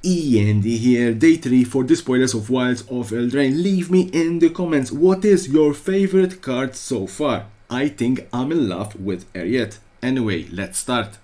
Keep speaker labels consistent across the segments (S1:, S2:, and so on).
S1: E.N.D here, day 3 for the spoilers of Wilds of Eldraine. Leave me in the comments what is your favorite card so far. I think I'm in love with Ariet. Anyway, let's start.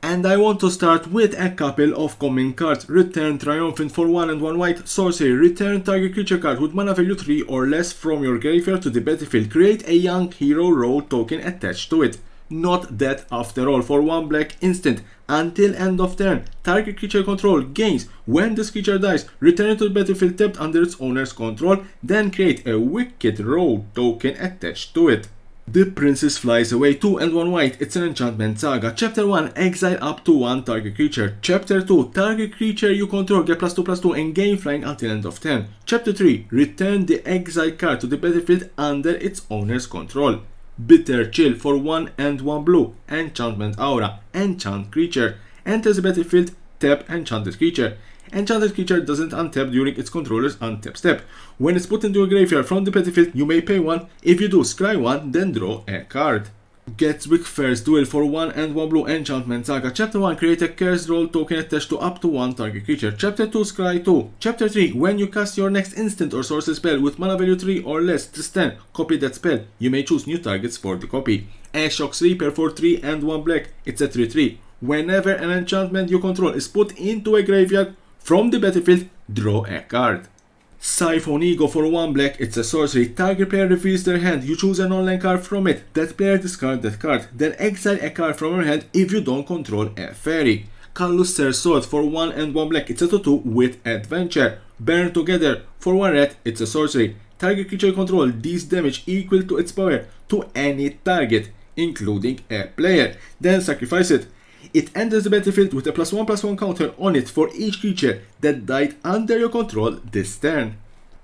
S1: And I want to start with a couple of common cards. Return Triumphant for 1 and 1 white. Sorcery. Return target creature card with mana value 3 or less from your graveyard to the battlefield. Create a young hero role token attached to it. Not that after all, for 1 black instant. Until end of turn, target creature control gains. When this creature dies, return it to the battlefield tapped under its owner's control, then create a wicked role token attached to it. The Princess flies away, 2 and 1 white. It's an enchantment saga. Chapter 1, exile up to 1 target creature. Chapter 2, target creature you control get +2/+2 and gain flying until end of turn. Chapter 3, return the exile card to the battlefield under its owner's control. Bitter Chill for 1 and 1 blue. Enchantment Aura. Enchant creature. Enters the battlefield, tap enchanted creature. Enchanted creature doesn't untap during its controller's untap step. When it's put into a graveyard from the battlefield, you may pay 1. If you do, scry 1, then draw a card. Gatswick First Duel for 1 and 1 blue. Enchantment Saga. Chapter 1, create a curse roll token attached to up to 1 target creature. Chapter 2, scry 2. Chapter 3, when you cast your next instant or sorcery spell with mana value 3 or less, this turn, copy that spell. You may choose new targets for the copy. Ashox Reaper for 3 and 1 black. It's a 3/3. Whenever an enchantment you control is put into a graveyard from the battlefield, draw a card. Siphon Ego for 1 black, it's a sorcery. Target player reveals their hand, you choose an online card from it. That player discard that card, then exile a card from your hand if you don't control a fairy. Caluster's Sword for 1 and 1 black, it's a 2/2 with adventure. Burn Together for 1 red, it's a sorcery. Target creature control deals damage equal to its power to any target, including a player. Then sacrifice it. It enters the battlefield with a +1/+1 counter on it for each creature that died under your control this turn.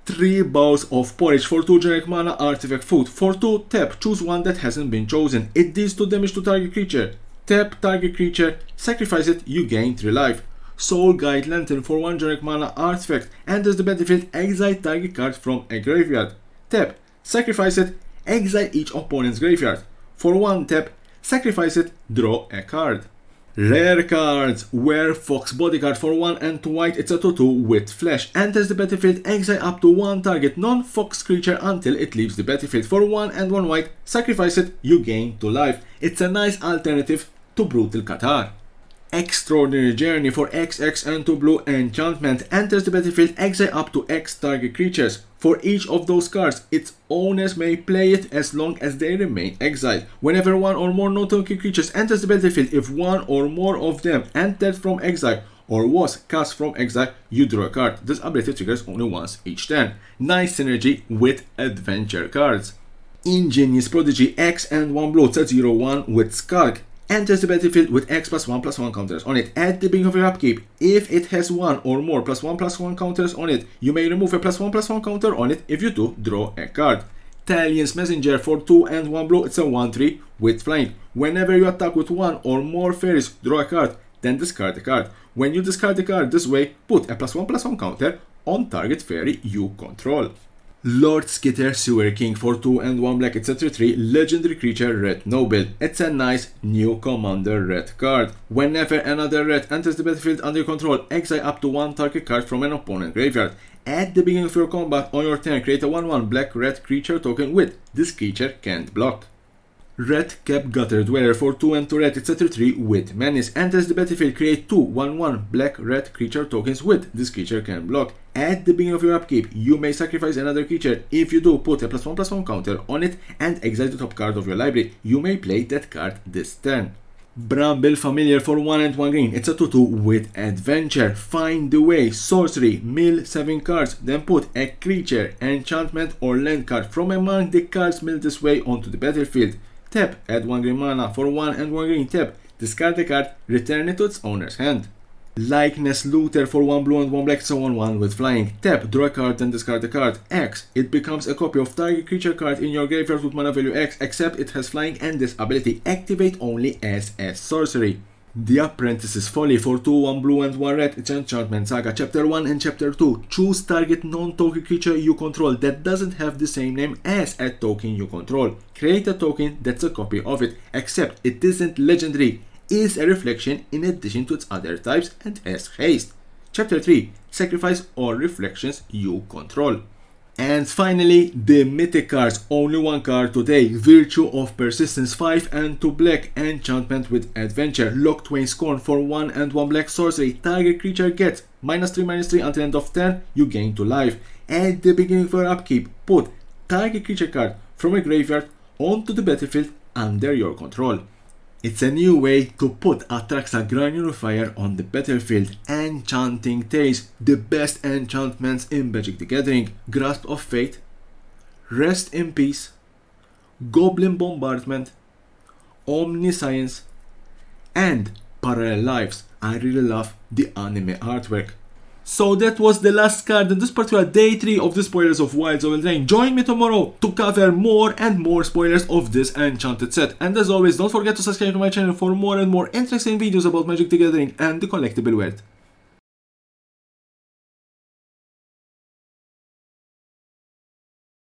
S1: 3 Bowls of Porridge for 2 generic mana artifact food. For 2, tap, choose one that hasn't been chosen. It deals 2 damage to target creature. Tap target creature, sacrifice it, you gain 3 life. Soul Guide Lantern for 1 generic mana artifact. Enters the battlefield, exile target card from a graveyard. Tap, sacrifice it, exile each opponent's graveyard. For 1 tap, sacrifice it, draw a card. Rare cards. Werefox Bodyguard for 1 and 2 white, it's a 2/2 with flash. Enters the battlefield, exile up to 1 target non-fox creature until it leaves the battlefield. For 1 and 1 white, sacrifice it, you gain 2 life. It's a nice alternative to Brutal Qatar. Extraordinary Journey for XX and 2 blue. Enchantment. Enters the battlefield, exile up to X target creatures. For each of those cards, its owners may play it as long as they remain exiled. Whenever 1 or more non-token creatures enters the battlefield, if 1 or more of them entered from exile or was cast from exile, you draw a card. This ability triggers only once each turn. Nice synergy with adventure cards. Ingenious Prodigy X and 1 blue. It's a 0/1 with Skulk. Enters the battlefield with X +1/+1 counters on it. At the beginning of your upkeep, if it has 1 or more +1/+1 counters on it, you may remove a +1/+1 counter on it. If you do, draw a card. Talion's Messenger for 2 and 1 blue, it's a 1/3 with flying. Whenever you attack with 1 or more fairies, draw a card, then discard the card. When you discard the card this way, put a +1/+1 counter on target fairy you control. Lord Skitter Sewer King for 2 and 1 black, it's a 3/3 legendary creature red noble. It's a nice new commander red card. Whenever another red enters the battlefield under your control, exile up to 1 target card from an opponent graveyard. At the beginning of your combat on your turn, create a 1/1 black red creature token with this creature can't block. Red Cap Gutter Dweller for 2 and 2 red, it's a 3/3 with Menace. Enters the battlefield, create 2 1/1 black red creature tokens with this creature can block. At the beginning of your upkeep, you may sacrifice another creature. If you do, put a +1/+1 counter on it and exile the top card of your library. You may play that card this turn. Bramble Familiar for 1 and 1 green, it's a 2/2 with adventure. Find the way. Sorcery. Mill 7 cards, then put a creature, enchantment or land card from among the cards milled this way onto the battlefield. Tap, add 1 green mana. For 1 and 1 green, tap, discard the card, return it to its owner's hand. Likeness Looter for 1 blue and 1 black, so 1/1 with flying. Tap, draw a card, then discard the card. X, it becomes a copy of target creature card in your graveyard with mana value X, except it has flying and this ability activate only as a sorcery. The Apprentice's Folly for 2 1 blue and 1 red, it's Enchantment Saga. Chapter 1 and Chapter 2. Choose target non-token creature you control that doesn't have the same name as a token you control. Create a token that's a copy of it, except it isn't legendary, is a reflection in addition to its other types, and has haste. Chapter 3, sacrifice all reflections you control. And finally, the mythic cards. Only one card today. Virtue of Persistence, 5 and 2 black. Enchantment with Adventure. Lock Twain Scorn for 1 and 1 black sorcery. Target creature gets -3/-3 until end of turn. You gain 2 life. At the beginning of your upkeep, put target creature card from a graveyard onto the battlefield under your control. It's a new way to put Atraxa Grand Unifier on the battlefield. Enchanting Tales, the best enchantments in Magic the Gathering. Grasp of Fate, Rest in Peace, Goblin Bombardment, Omniscience, and Parallel Lives. I really love the anime artwork. So that was the last card in this particular day 3 of the spoilers of Wilds of Eldraine. Join me tomorrow to cover more and more spoilers of this enchanted set. And as always, don't forget to subscribe to my channel for more and more interesting videos about Magic the Gathering and the collectible world.